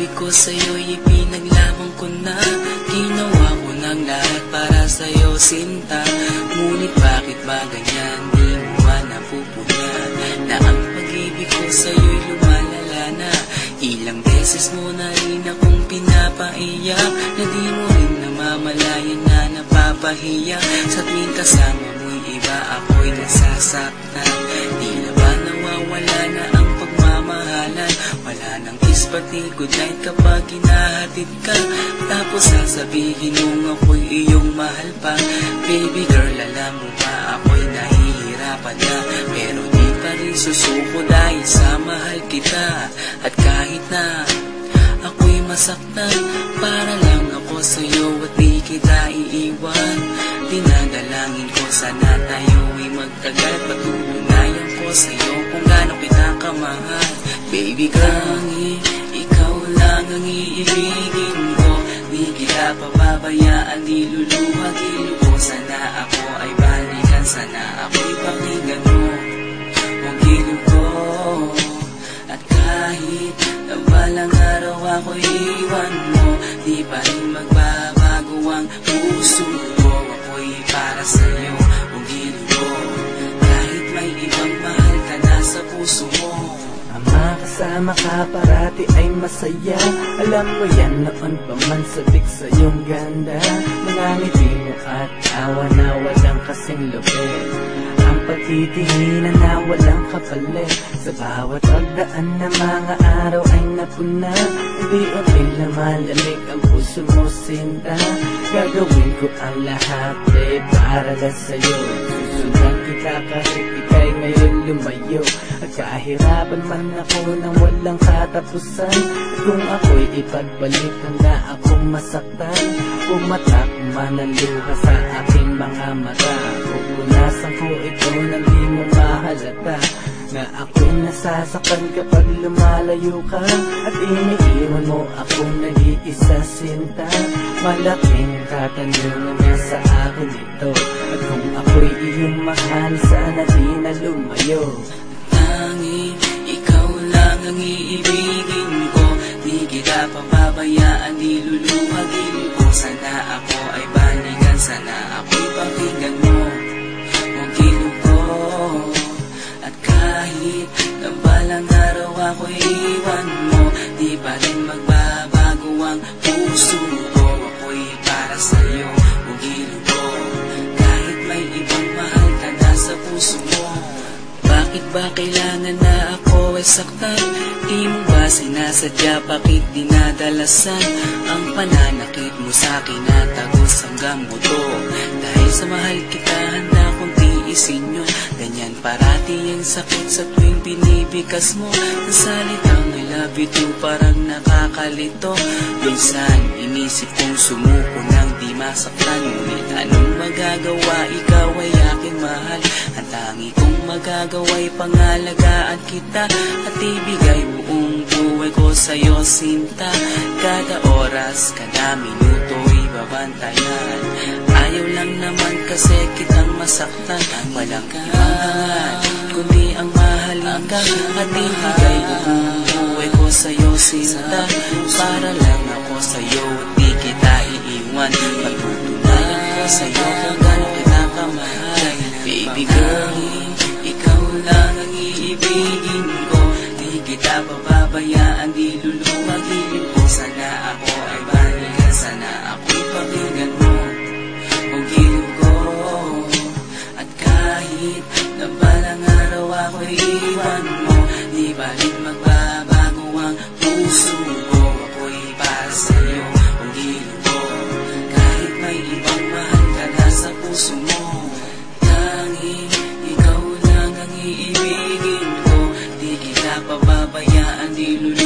pag-ibig ko sa'yo'y ipinaglaban ko na. Ginawa ko ng lahat para sa'yo, sinta. Ngunit bakit ba ganyan, di mo ba napupunan na ang pag-ibig ko sa'yo'y lumalala na? Ilang beses mo na rin akong pinapaiyak, na di mo rin namamalayan na napapahiya. Sa tuwing kasama mo'y iba, ako'y nasasaktan. Di na ba nawawala na ang pagmamahalan? Wala nang kiss pati good night kapag hinahatid ka. Tapos sasabihin mong ako'y iyong mahal pa. Baby girl, alam mo ba ako'y nahihirapan na, pero di pa rin susuko dahil sa mahal kita. At kahit na ako'y masaktan, para lang ako sa'yo at di kita iiwan. Dinadalangin ko sana tayo'y magtagal, patutunayan ko sa'yo kung gaano kita kamahal. Baby girl, ikaw lang ang iibigin ko. Di kita pababayaan, di luluhagin ko. Sana ako ay balikan, sana ako'y pakinggan mo ang gilid ko. At kahit na balang araw ako'y iwan mo, di pa rin magbabago ang puso ko. Ako'y para sa'yo, ang gilid ko. Kahit may ibang mahal ka na sa puso mo. Ang makasama ka parati ay masaya. Alam mo yan, noon pa man sabik sa iyong ganda. Mga ngiti mo at awa na walang kasing lupit. Ang pagtitinginan na walang kapalit. Sa bawat pagdaan na mga araw ay napuna. Unti-unti na malamig ang puso mo, sinta. Gagawin ko ang lahat para lang sa'yo. Susundan kita kahit ika'y ngayon lumayo. At kahirapan man ako nang walang katapusan. At kung ako'y ipagbalik, handa akong masaktan. Pumatak man ang luha sa aking mga mata. Pupunasan ko ito nang di mo mahalata, na ako'y nasasaktan kapag lumalayo ka. At iniiwan mo akong nag-iisa, sinta. Malaking katanungan na sa akin ito. At kung ako'y iyong mahal, sana di na lumayo. Tanging ikaw lang ang iibigin ko. Di kita pababayaan, di luluhagin ko. Sana ako ay balikan, sana ako'y pakinggan mo ang gilid ko. At kahit na balang araw ako'y iwan mo, di pa rin magbabago ang puso ko. Ako'y para sa'yo, ang gilid ko. Kahit may ibang mahal ka na sa puso mo. Bakit ba kailangan na ako ay saktan? Di mo ba sinasadya, bakit dinadalasan ang pananakit mo sa'kin na tagos hanggang buto? Dahil sa mahal kita, handa kong tiisin yun. Ganyan parati ang sakit sa tuwing binibigas mo. Ang salitang I love you too parang nakakalito. Minsan inisip kong sumuko nang di masaktan. Ngunit anong magagawa, ikaw ay aking mahal. Ang tangi kong magagawa'y pangalagaan kita at ibigay buong buhay ko sa'yo, sinta. Kada oras, kada minuto'y babantayan. Ayaw lang naman kasi kitang masaktan. Walang imangan kundi ang mahalin ka. At ibigay buong buhay ko sa'yo, sinta. Para lang ako sa'yo at di kita iiwan. Patutunayan ko sa'yo kung gaano kita kamahal. Baby girl, ikaw lang ang iibigin ko. Di kita pababayaan, di luluhagin ko. Sana ako ay balikan, sana ako'y pakinggan mo ang gilid ko. At kahit na balang araw ako'y iwan mo, di ba rin magbabago ang puso ko. Ako'y para sa'yo, ang gilid ko. Kahit may ibang mahal ka na sa puso mo. Ikaw lang ang iibigin ko. Di kita pababayaan, di luluhagin